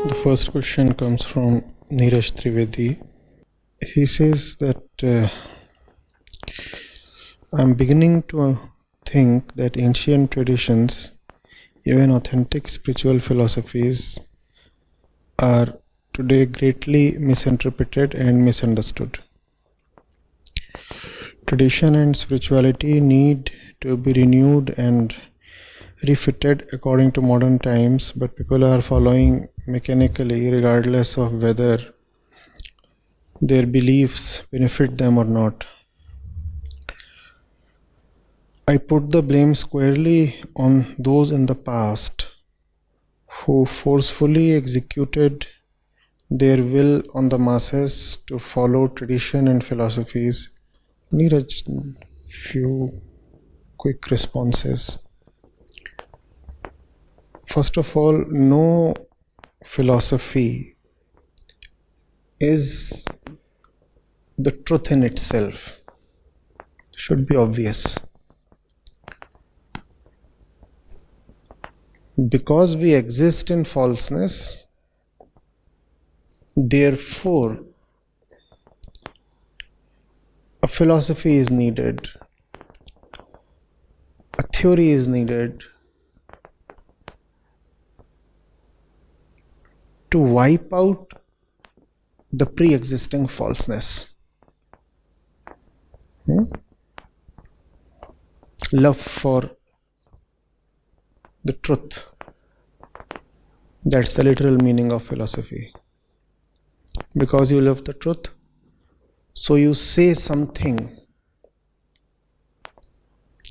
The first question comes from Neeraj Trivedi. He says that I'm beginning to think that ancient traditions, even authentic spiritual philosophies, are today greatly misinterpreted and misunderstood. Tradition and spirituality need to be renewed and refitted according to modern times, but people are following mechanically regardless of whether their beliefs benefit them or not. I put the blame squarely on those in the past who forcefully executed their will on the masses to follow tradition and philosophies. Neeraj, few quick responses. First of all, no philosophy is the truth in itself. Should be obvious. Because we exist in falseness, therefore a philosophy is needed, a theory is needed to wipe out the pre-existing falseness. Love for the truth. That's the literal meaning of philosophy. Because you love the truth, so you say something,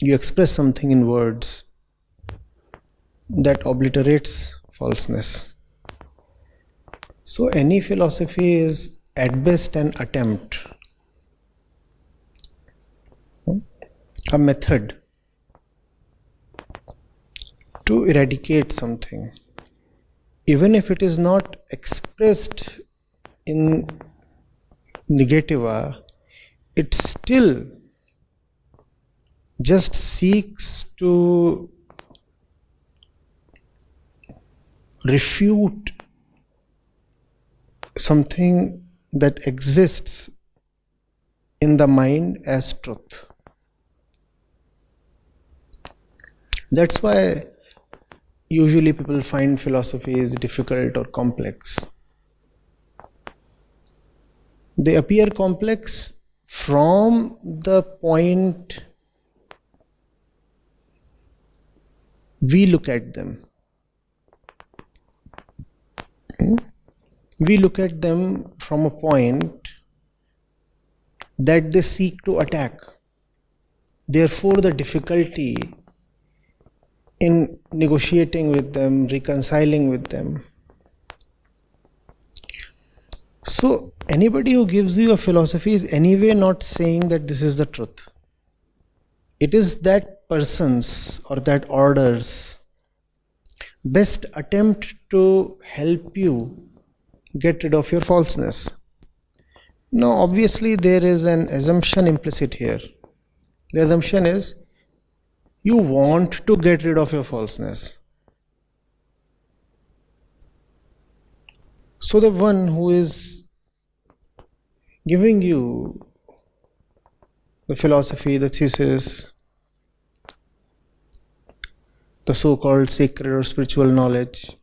you express something in words that obliterates falseness. So any philosophy is at best an attempt, a method to eradicate something, even if it is not expressed in negativa, it still just seeks to refute something that exists in the mind as truth. That's why usually people find philosophy is difficult or complex. They appear complex from the point we look at them. We look at them from a point that they seek to attack. Therefore, the difficulty in negotiating with them, reconciling with them. So, anybody who gives you a philosophy is anyway not saying that this is the truth. It is that person's or that order's best attempt to help you get rid of your falseness. Now, obviously, there is an assumption implicit here. The assumption is you want to get rid of your falseness. So the one who is giving you the philosophy, the thesis, the so-called sacred or spiritual knowledge,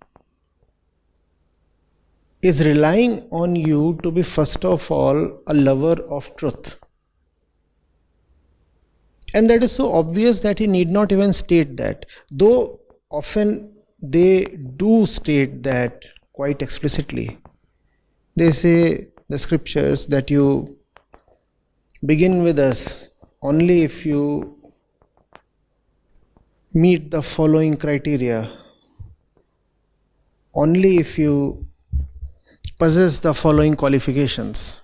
is relying on you to be first of all a lover of truth. And that is so obvious that he need not even state that. Though often they do state that quite explicitly. They say, the scriptures, that you begin with us only if you meet the following criteria, only if you possess the following qualifications.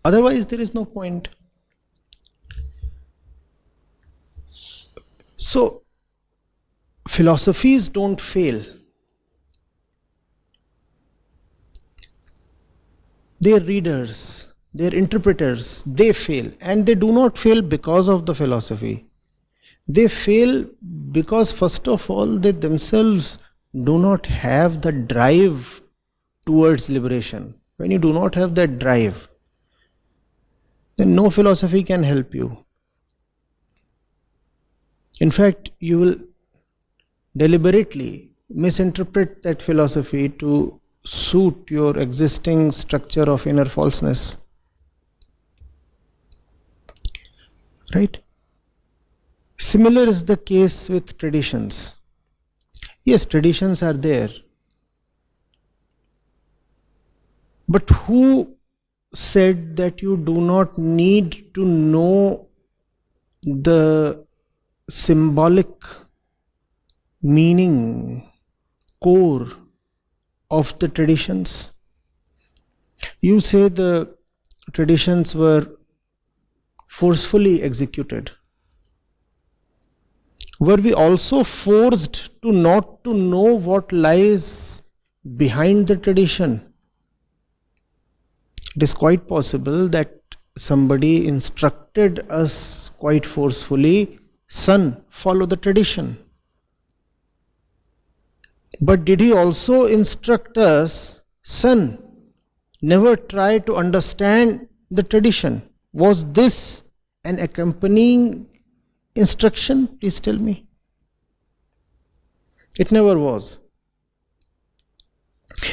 Otherwise, there is no point. So, philosophies don't fail. Their readers, their interpreters, they fail. And they do not fail because of the philosophy. They fail because, first of all, they themselves do not have the drive towards liberation, when you do not have that drive, then no philosophy can help you. In fact, you will deliberately misinterpret that philosophy to suit your existing structure of inner falseness. Right? Similar is the case with traditions. Yes, traditions are there. But who said that you do not need to know the symbolic meaning, core of the traditions? You say the traditions were forcefully executed. Were we also forced to not to know what lies behind the tradition? It is quite possible that somebody instructed us quite forcefully, son, follow the tradition. But did he also instruct us, son, never try to understand the tradition? Was this an accompanying instruction? Please tell me. It never was.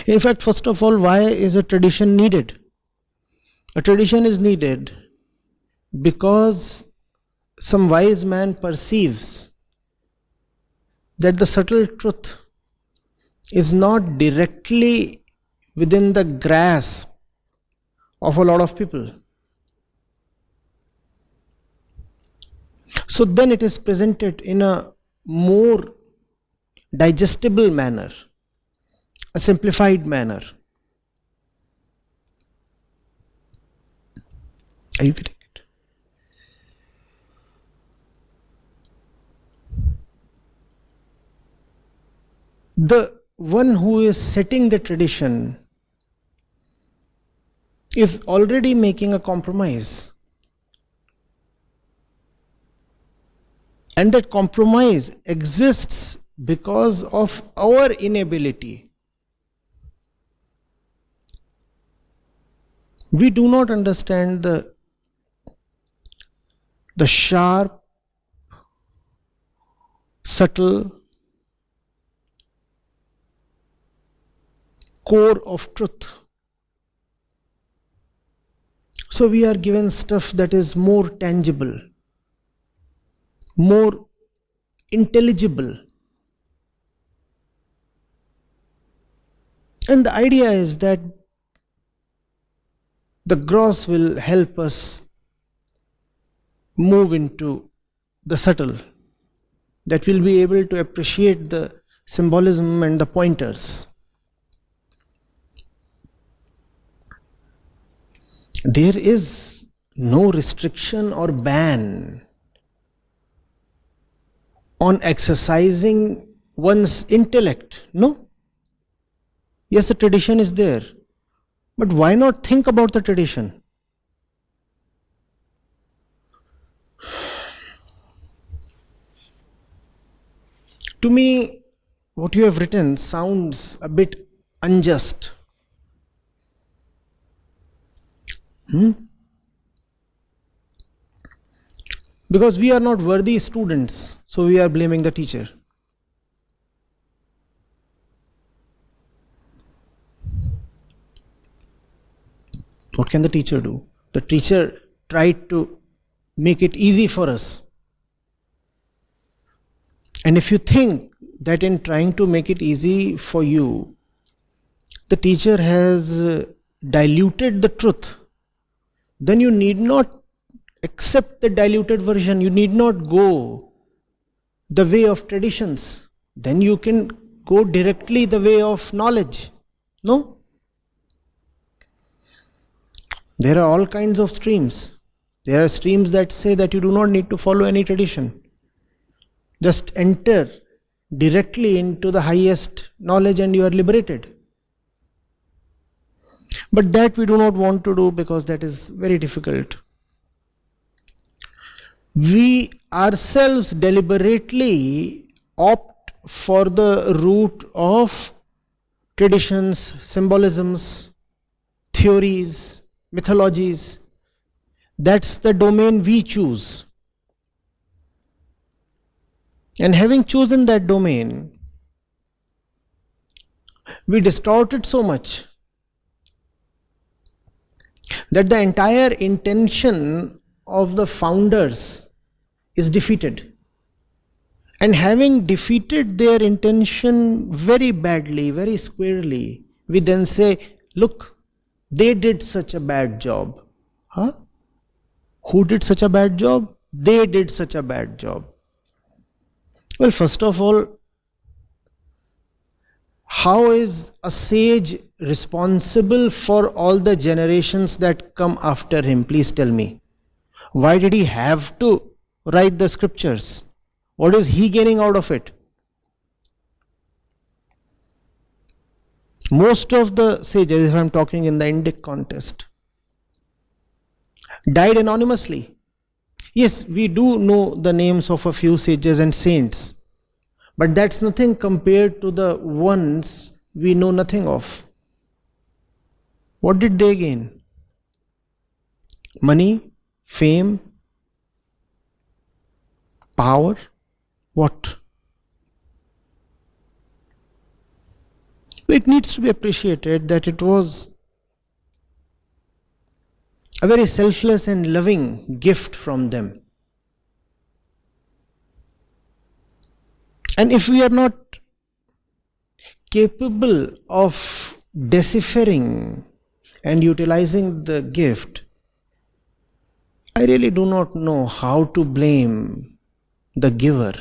In fact, first of all, why is a tradition needed? A tradition is needed because some wise man perceives that the subtle truth is not directly within the grasp of a lot of people. So then it is presented in a more digestible manner, a simplified manner. Are you getting it? The one who is setting the tradition is already making a compromise. And that compromise exists because of our inability. We do not understand the sharp, subtle core of truth. So we are given stuff that is more tangible, more intelligible. And the idea is that the gross will help us move into the subtle, that we'll be able to appreciate the symbolism and the pointers. There is no restriction or ban on exercising one's intellect. No. Yes, the tradition is there. But why not think about the tradition? To me, what you have written sounds a bit unjust. Because we are not worthy students, so we are blaming the teacher. What can the teacher do? The teacher tried to make it easy for us. And if you think that in trying to make it easy for you, the teacher has diluted the truth, then you need not accept the diluted version. You need not go the way of traditions. Then you can go directly the way of knowledge. No? There are all kinds of streams. There are streams that say that you do not need to follow any tradition. Just enter directly into the highest knowledge and you are liberated. But that we do not want to do because that is very difficult. We ourselves deliberately opt for the root of traditions, symbolisms, theories, mythologies. That's the domain we choose. And having chosen that domain, we distort it so much that the entire intention of the founders is defeated. And having defeated their intention very badly, very squarely, we then say, look, they did such a bad job. Huh? Who did such a bad job? They did such a bad job. Well, first of all, how is a sage responsible for all the generations that come after him? Please tell me. Why did he have to write the scriptures? What is he gaining out of it? Most of the sages, if I am talking in the Indic context, died anonymously. Yes, we do know the names of a few sages and saints, but that's nothing compared to the ones we know nothing of. What did they gain? Money, fame, power? What? It needs to be appreciated that it was a very selfless and loving gift from them. And if we are not capable of deciphering and utilizing the gift, I really do not know how to blame the giver.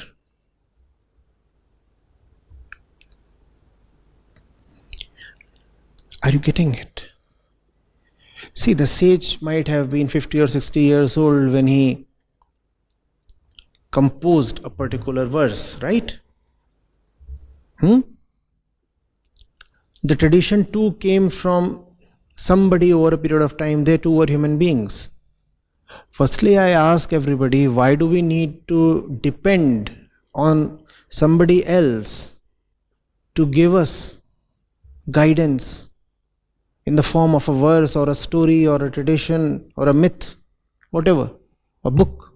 Are you getting it? See, the sage might have been 50 or 60 years old when he composed a particular verse, right? The tradition too came from somebody over a period of time. They too were human beings. Firstly, I ask everybody, why do we need to depend on somebody else to give us guidance in the form of a verse or a story or a tradition or a myth, whatever, a book?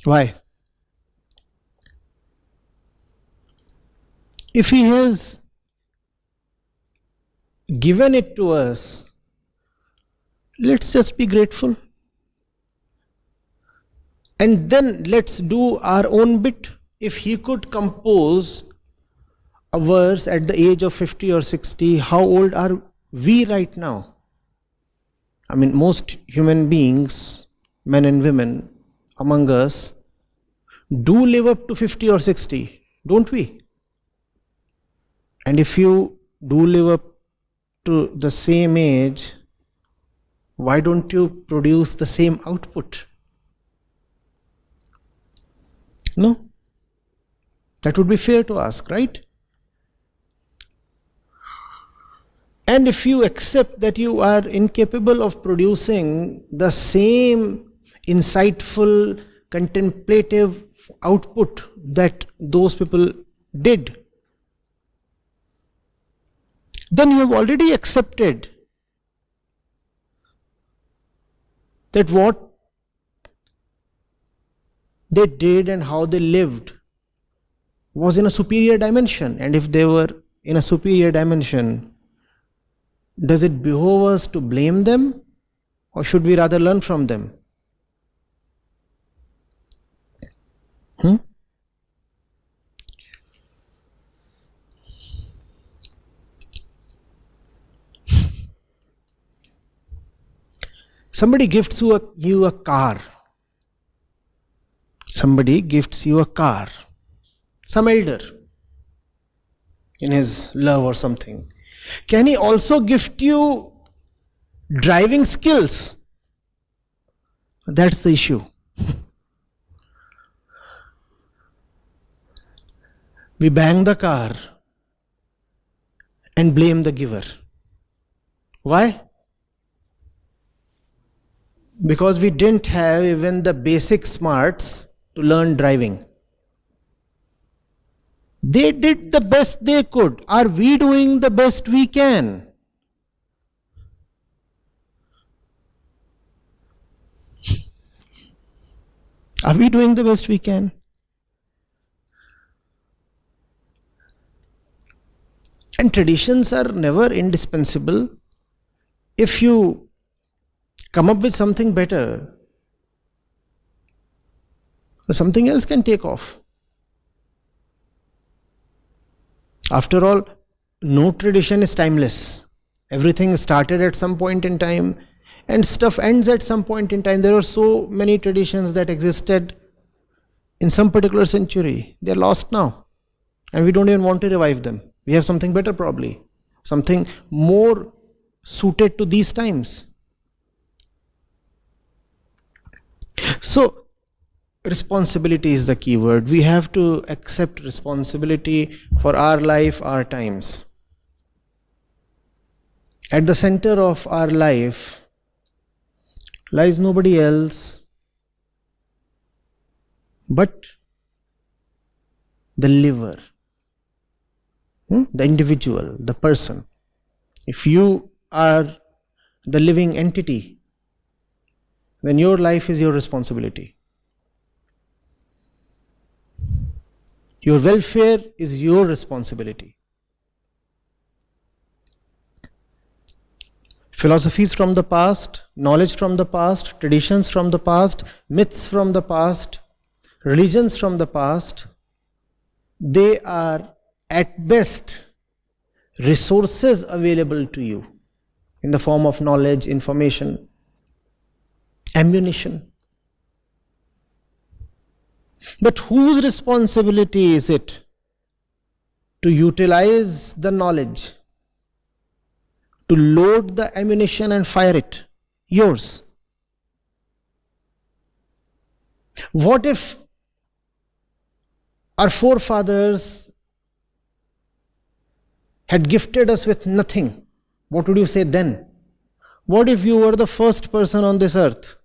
Why? If he has given it to us, let's just be grateful. And then let's do our own bit. If he could compose a verse at the age of 50 or 60, how old are we right now? I mean, most human beings, men and women among us, do live up to 50 or 60, don't we? And if you do live up to the same age, why don't you produce the same output? No? That would be fair to ask, right? And if you accept that you are incapable of producing the same insightful, contemplative output that those people did, then you have already accepted that what they did and how they lived was in a superior dimension. And if they were in a superior dimension, does it behove us to blame them, or should we rather learn from them? Somebody gifts you a car. Somebody gifts you a car. Some elder in his love or something. Can he also gift you driving skills? That's the issue. We bang the car and blame the giver. Why? Because we didn't have even the basic smarts to learn driving. They did the best they could. Are we doing the best we can? Are we doing the best we can? And traditions are never indispensable. If you come up with something better, something else can take off. After all, no tradition is timeless. Everything started at some point in time and stuff ends at some point in time. There are so many traditions that existed in some particular century. They are lost now and we don't even want to revive them. We have something better probably, something more suited to these times. So, responsibility is the key word. We have to accept responsibility for our life, our times. At the center of our life lies nobody else but the liver, the individual, the person. If you are the living entity, then your life is your responsibility. Your welfare is your responsibility. Philosophies from the past, knowledge from the past, traditions from the past, myths from the past, religions from the past, they are at best resources available to you in the form of knowledge, information, ammunition. But whose responsibility is it to utilize the knowledge, to load the ammunition and fire it? Yours. What if our forefathers had gifted us with nothing? What would you say then? What if you were the first person on this earth?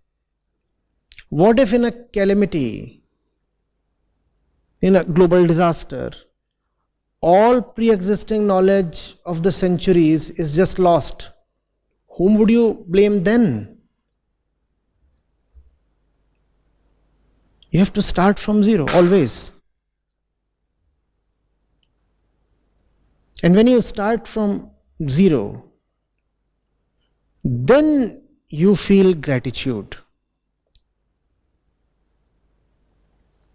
What if in a calamity, in a global disaster, all pre-existing knowledge of the centuries is just lost? Whom would you blame then? You have to start from zero, always. And when you start from zero, then you feel gratitude.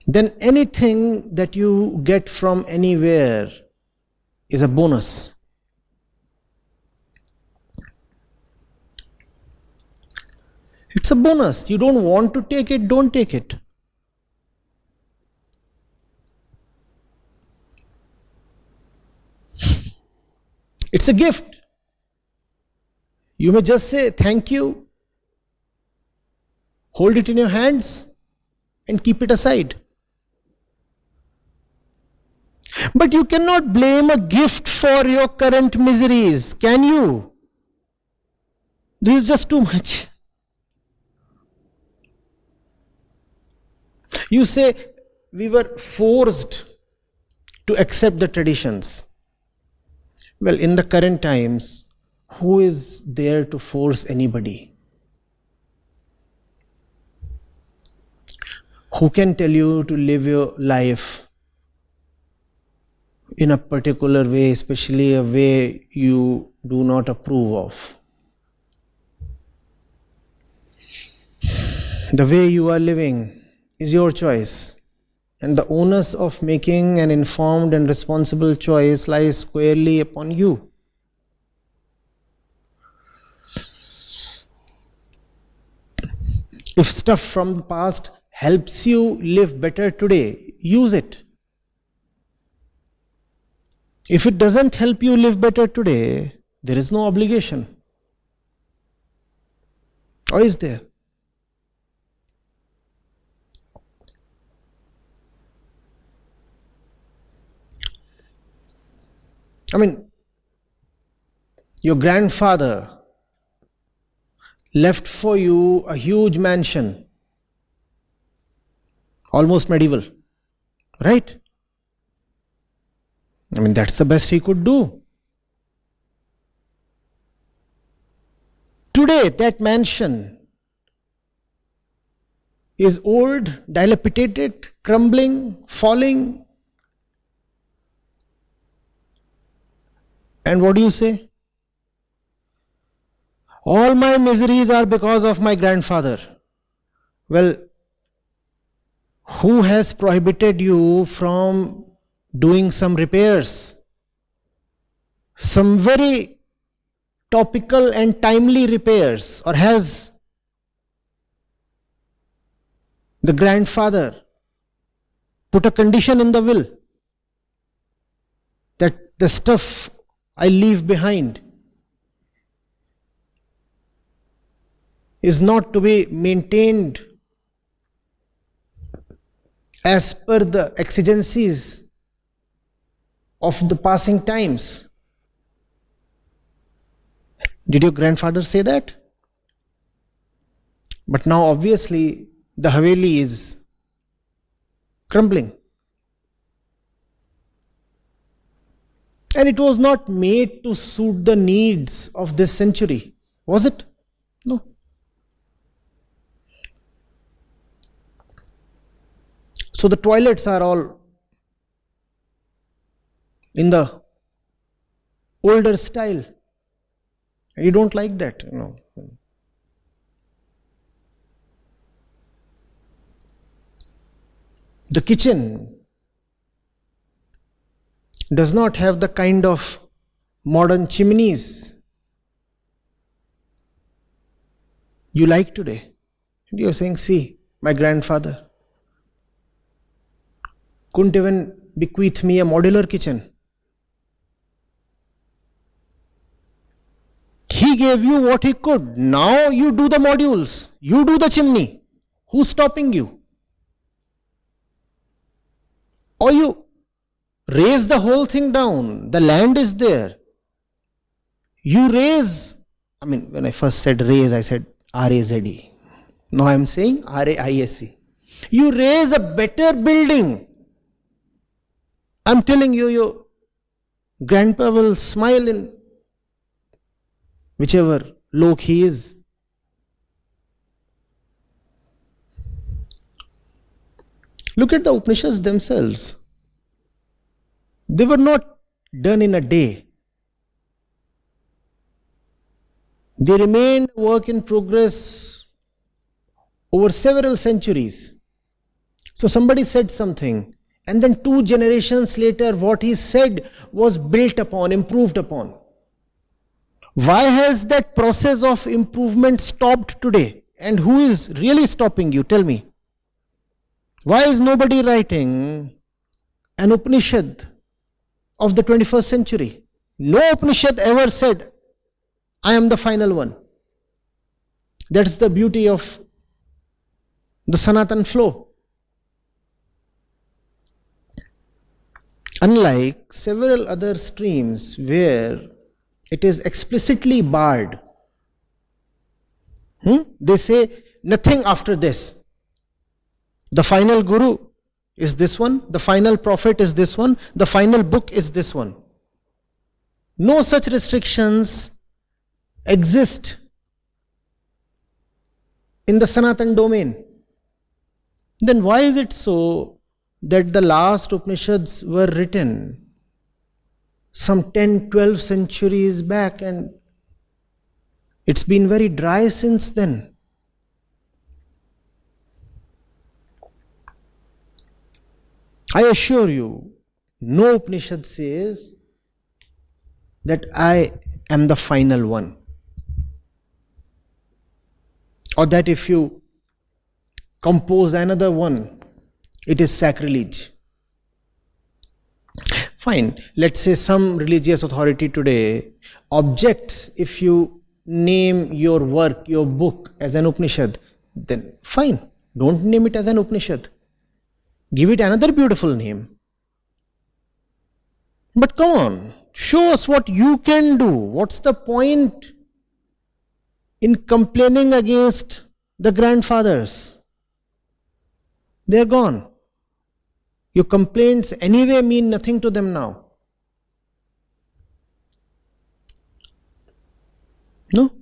Then anything that you get from anywhere is a bonus. It's a bonus. You don't want to take it, don't take it. It's a gift. You may just say thank you, hold it in your hands and keep it aside. But you cannot blame a gift for your current miseries, can you? This is just too much. You say we were forced to accept the traditions. Well, in the current times, who is there to force anybody? Who can tell you to live your life in a particular way, especially a way you do not approve of? The way you are living is your choice, and the onus of making an informed and responsible choice lies squarely upon you. If stuff from the past helps you live better today, use it. If it doesn't help you live better today, there is no obligation. Or is there? I mean, your grandfather left for you a huge mansion, almost medieval, right? I mean, that's the best he could do. Today, that mansion is old, dilapidated, crumbling, falling. And what do you say? All my miseries are because of my grandfather. Well, who has prohibited you from doing some repairs? Some very topical and timely repairs? Or has the grandfather put a condition in the will that the stuff I leave behind is not to be maintained as per the exigencies of the passing times? Did your grandfather say that? But now obviously the Haveli is crumbling. And it was not made to suit the needs of this century, was it? No. So the toilets are all in the older style. And you don't like that, you know. The kitchen does not have the kind of modern chimneys you like today. And you're saying, see, my grandfather couldn't even bequeath me a modular kitchen. He gave you what he could. Now you do the modules. You do the chimney. Who's stopping you? Or you raise the whole thing down. The land is there. You raise, I mean, when I first said raise, I said R-A-Z-E. Now I am saying R-A-I-S-E. You raise a better building. I'm telling you, your grandpa will smile in whichever lok he is. Look at the Upanishads themselves. They were not done in a day. They remained work in progress over several centuries. So somebody said something, and then 2 generations later, what he said was built upon, improved upon. Why has that process of improvement stopped today? And who is really stopping you? Tell me. Why is nobody writing an Upanishad of the 21st century? No Upanishad ever said, I am the final one. That's the beauty of the Sanatan flow. Unlike several other streams where it is explicitly barred. They say nothing after this. The final guru is this one, the final prophet is this one, the final book is this one. No such restrictions exist in the Sanatan domain. Then why is it so that the last Upanishads were written some 10, 12 centuries back and it's been very dry since then? I assure you, no Upanishad says that I am the final one. Or that if you compose another one, it is sacrilege. Fine, let's say some religious authority today objects if you name your work, your book as an Upanishad, then fine, don't name it as an Upanishad. Give it another beautiful name. But come on, show us what you can do. What's the point in complaining against the grandfathers? They're gone. Your complaints anyway mean nothing to them now. No.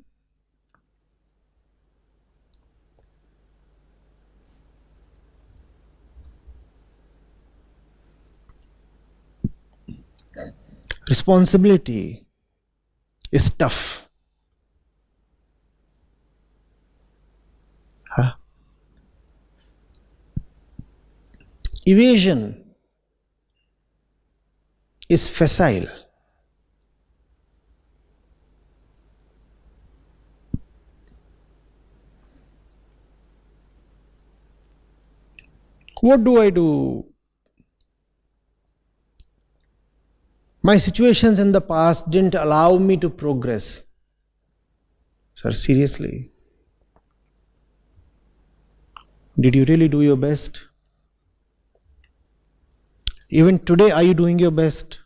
Responsibility is tough. Huh? Evasion is facile. What do I do? My situations in the past didn't allow me to progress. Sir, seriously? Did you really do your best? Even today, are you doing your best?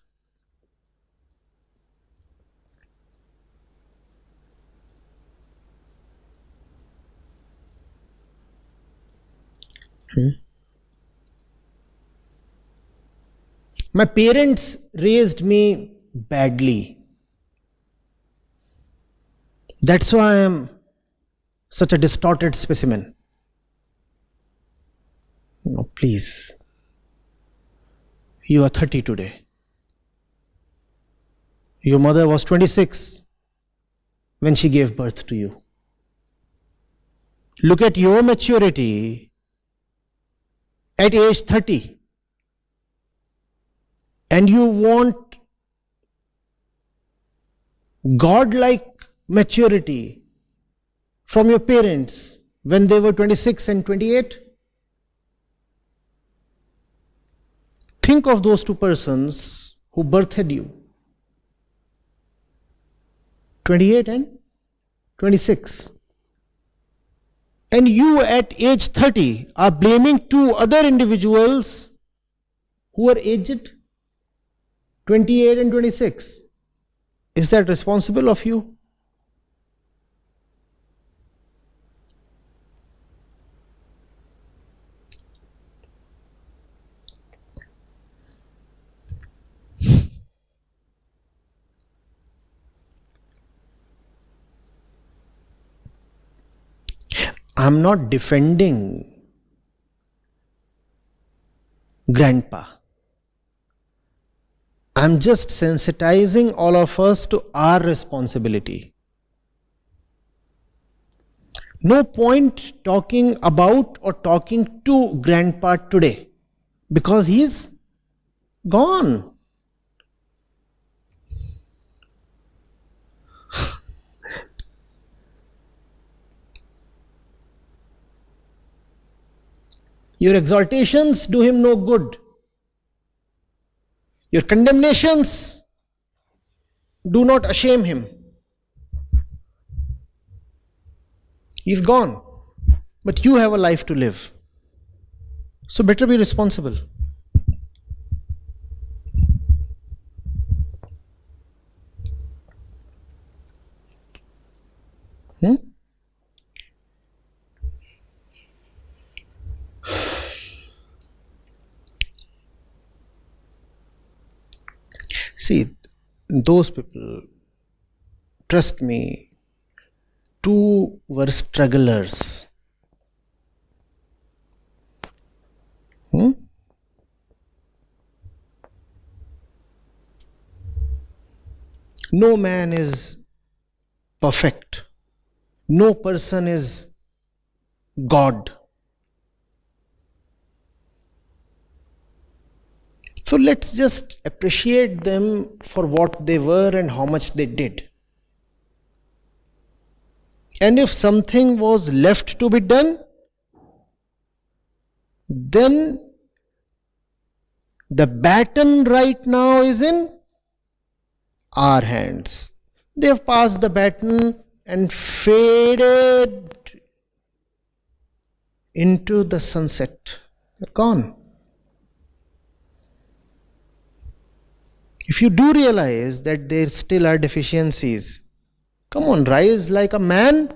My parents raised me badly. That's why I am such a distorted specimen. No, please. You are 30 today. Your mother was 26 when she gave birth to you. Look at your maturity at age 30. And you want God-like maturity from your parents when they were 26 and 28? Think of those two persons who birthed you, 28 and 26. And you at age 30 are blaming two other individuals who are aged 28 and 26. Is that responsible of you? I'm not defending grandpa. I'm just sensitizing all of us to our responsibility. No point talking about or talking to grandpa today because he's gone. Your exaltations do him no good. Your condemnations do not shame him. He's gone. But you have a life to live. So better be responsible. See, those people, trust me, two were strugglers. No man is perfect. No person is God. So let's just appreciate them for what they were and how much they did. And if something was left to be done, then the baton right now is in our hands. They have passed the baton and faded into the sunset. They're gone. If you do realize that there still are deficiencies, come on, rise like a man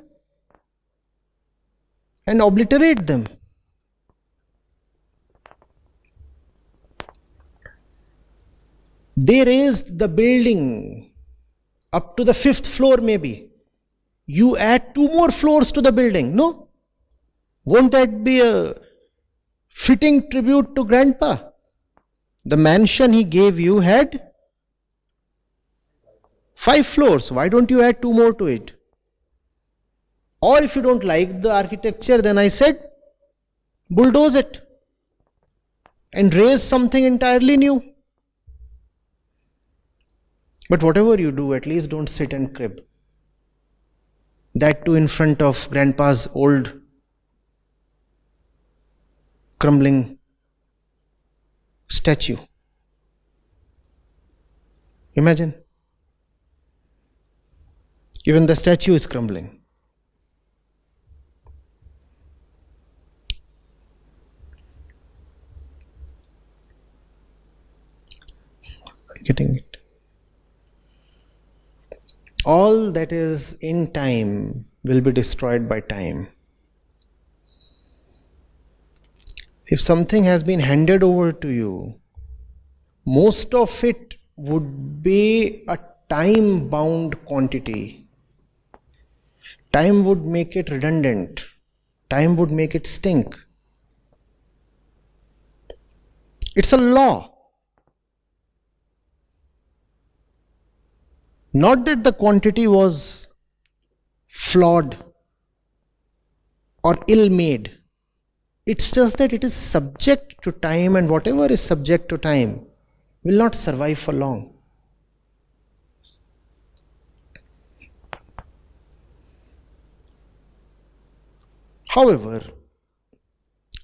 and obliterate them. They raised the building up to the 5th floor maybe. you add 2 more floors to the building. No? Won't that be a fitting tribute to Grandpa? The mansion he gave you had 5 floors. Why don't you add 2 more to it? Or if you don't like the architecture, then I said, bulldoze it and raise something entirely new. But whatever you do, at least don't sit and crib. That too in front of Grandpa's old crumbling statue. Imagine. Even the statue is crumbling. Getting it? All that is in time will be destroyed by time. If something has been handed over to you, most of it would be a time-bound quantity. Time would make it redundant. Time would make it stink. It's a law. Not that the quantity was flawed or ill-made. It's just that it is subject to time, and whatever is subject to time will not survive for long. However,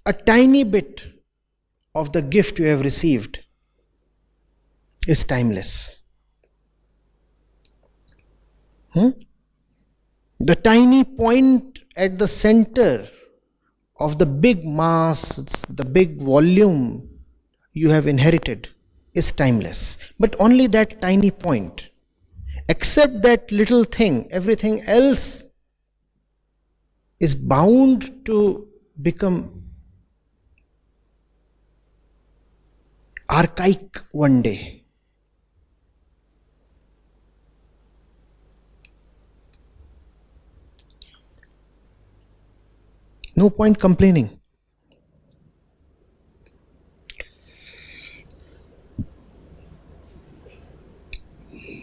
a tiny bit of the gift you have received is timeless. The tiny point at the center of the big mass, the big volume you have inherited is timeless. But only that tiny point. Except that little thing, everything else is bound to become archaic one day. No point complaining.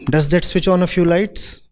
Does that switch on a few lights?